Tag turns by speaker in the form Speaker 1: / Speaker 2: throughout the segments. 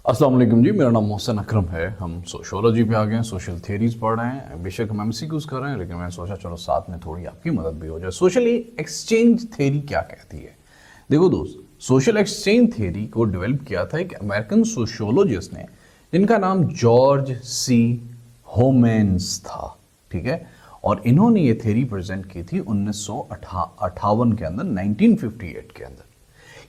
Speaker 1: अस्सलाम वालेकुम जी, मेरा नाम मोहसिन अकरम है। हम सोशियोलॉजी पे आ गए हैं, सोशल थ्योरीज पढ़ रहे हैं। बेशक हम एमसीक्यूज कर रहे हैं, लेकिन मैंने सोचा चलो साथ में थोड़ी आपकी मदद भी हो जाए। सोशल एक्सचेंज थ्योरी क्या कहती है? देखो दोस्त, सोशल एक्सचेंज थ्योरी को डेवलप किया था एक अमेरिकन सोशियोलॉजिस्ट ने, जिनका नाम जॉर्ज सी होमेन्स था। ठीक है, और इन्होंने ये थ्योरी प्रेजेंट की थी 1958 के अंदर, 1958 के अंदर।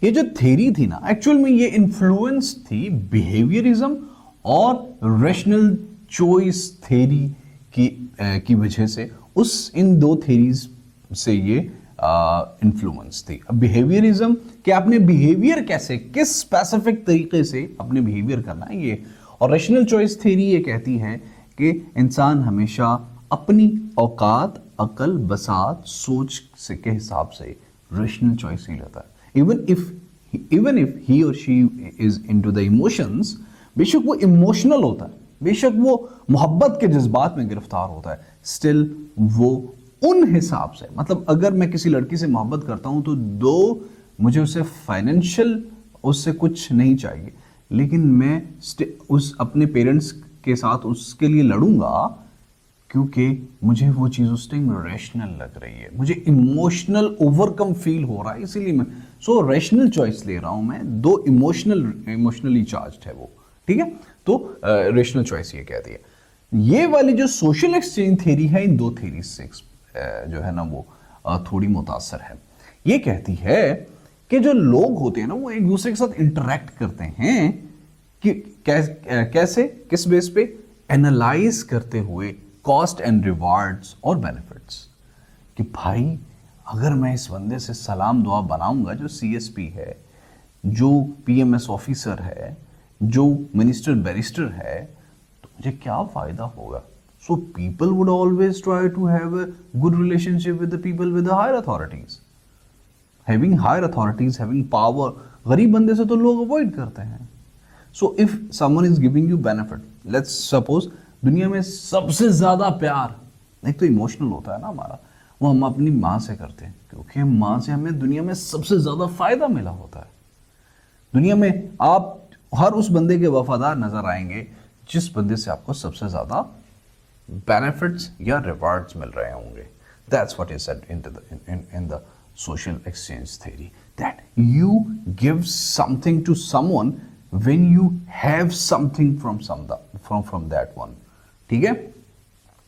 Speaker 1: ये जो थ्योरी थी ना, एक्चुअल में ये इन्फ्लुएंस थी बिहेवियरिज्म और रेशनल चॉइस थ्योरी की वजह से। इन दो थ्योरीज से ये इन्फ्लुएंस थी। अब बिहेवियरिज्म कि आपने बिहेवियर कैसे, किस स्पेसिफिक तरीके से अपने बिहेवियर करना है ये, और रेशनल चॉइस थ्योरी ये कहती है कि इंसान हमेशा अपनी औकात, अकल, बसात, सोच से के हिसाब से रेशनल चॉइस ही लेता है। even if he or she is into the emotions, बेशक वो इमोशनल होता है, बेशक वो मोहब्बत के जज्बात में गिरफ्तार होता है, स्टिल वो उन हिसाब से, मतलब अगर मैं किसी लड़की से मोहब्बत करता हूं तो मुझे उससे फाइनेंशियल, उससे कुछ नहीं चाहिए, लेकिन मैं उस अपने पेरेंट्स के साथ उसके लिए लड़ूंगा क्योंकि मुझे वो चीज़ उस टाइम रैशनल लग रही है, मुझे इमोशनल ओवरकम फील हो रहा है, इसीलिए मैं रैशनल चॉइस ले रहा हूं। मैं दो इमोशनली चार्ज्ड है वो। ठीक है, तो रैशनल चॉइस ये कहती है। ये वाली जो सोशल एक्सचेंज थ्योरी है, इन दो थ्योरीज से जो है ना वो थोड़ी मुतासर है। ये कहती है कि जो लोग होते हैं ना, वो एक दूसरे के साथ इंटरेक्ट करते हैं कि कैसे, किस बेस पे, एनालाइज करते हुए कॉस्ट एंड रिवार्ड्स और बेनिफिट्स। कि भाई अगर मैं इस बंदे से सलाम दुआ बनाऊंगा, जो सीएसपी है, जो पीएमएस ऑफिसर है, जो मिनिस्टर बैरिस्टर है, तो मुझे क्या फायदा होगा? So people would always try to have a good relationship with the people with the higher authorities. Having higher authorities, having power, गरीब बंदे से तो लोग अवॉइड करते हैं। So if someone is giving you benefit, let's suppose दुनिया में सबसे ज्यादा प्यार एक तो इमोशनल होता है ना हमारा, वो हम अपनी माँ से करते हैं, क्योंकि माँ से हमें दुनिया में सबसे ज्यादा फायदा मिला होता है। दुनिया में आप हर उस बंदे के वफादार नजर आएंगे जिस बंदे से आपको सबसे ज्यादा बेनिफिट्स या रिवार्ड्स मिल रहे होंगे। That's what is said in the social exchange theory, that you give something to someone when you have something from that one. ठीक है,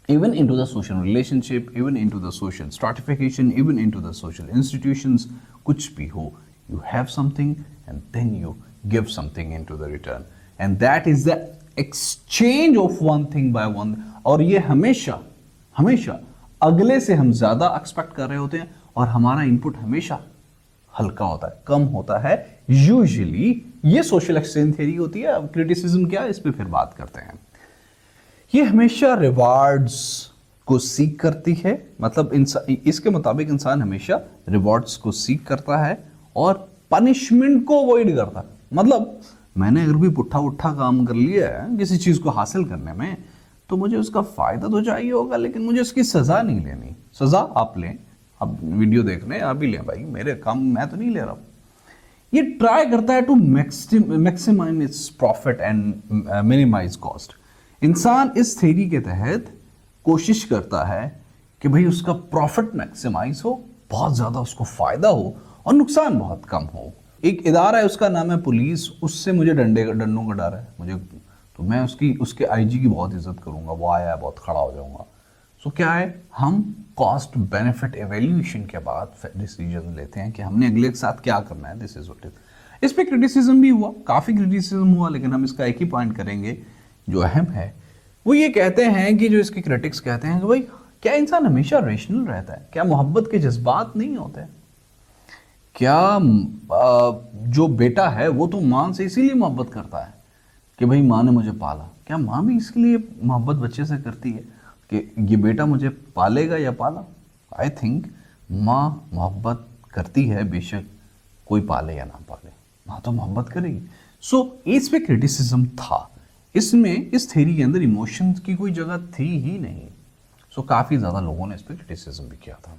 Speaker 1: even into the social relationship, even into the social stratification, even into the social institutions, कुछ भी हो, you have something and then you give something into the return, and that is the exchange of one thing by one. और ये हमेशा अगले से हम ज्यादा एक्सपेक्ट कर रहे होते हैं, और हमारा इनपुट हमेशा हल्का होता है, कम होता है यूजुअली। ये सोशल एक्सचेंज थ्योरी होती है। अब क्रिटिसिज्म क्या है, इस पे फिर बात करते हैं। ये हमेशा रिवार्ड्स को सीख करती है, मतलब इसके मुताबिक इंसान हमेशा रिवार्ड्स को सीख करता है और पनिशमेंट को अवॉइड करता है। मतलब मैंने अगर कोई पुट्ठा काम कर लिया है किसी चीज को हासिल करने में, तो मुझे उसका फायदा तो चाहिए होगा, लेकिन मुझे उसकी सजा नहीं लेनी। सजा आप लें, आप वीडियो देख रहे हैं, आप भी लें भाई, मेरे काम मैं तो नहीं ले रहा। ये ट्राई करता है to maximize its profit and minimize cost. इंसान इस थ्योरी के तहत कोशिश करता है कि भाई उसका प्रॉफिट मैक्सिमाइज हो, बहुत ज्यादा उसको फायदा हो और नुकसान बहुत कम हो। एक इदारा है, उसका नाम है पुलिस, उससे मुझे डंडों का डर है मुझे, तो मैं उसके आईजी की बहुत इज्जत करूंगा, वो आया है बहुत खड़ा हो जाऊंगा। सो क्या है, हम कॉस्ट बेनिफिट एवेल्यूएशन के बाद डिसीजन लेते हैं कि हमने अगले के साथ क्या करना है। This is what is. इस पे क्रिटिसिज्म भी हुआ, काफी क्रिटिसिज्म हुआ, लेकिन हम इसका एक ही पॉइंट करेंगे जो अहम है। वो ये कहते हैं कि जो इसके क्रिटिक्स कहते हैं कि भाई क्या इंसान हमेशा रेशनल रहता है? क्या मोहब्बत के जज्बात नहीं होते? क्या जो बेटा है वो तो माँ से इसीलिए मोहब्बत करता है कि भाई माँ ने मुझे पाला? क्या माँ भी इसके लिए मोहब्बत बच्चे से करती है कि ये बेटा मुझे पालेगा या पाला? आई थिंक माँ मोहब्बत करती है, बेशक कोई पाले या ना पाले, माँ तो मोहब्बत करेगी। सो इस पे क्रिटिसिज्म था। इसमें, इस थ्योरी के अंदर इमोशंस की कोई जगह थी ही नहीं। सो काफ़ी ज़्यादा लोगों ने इस पे क्रिटिसिज्म भी किया था।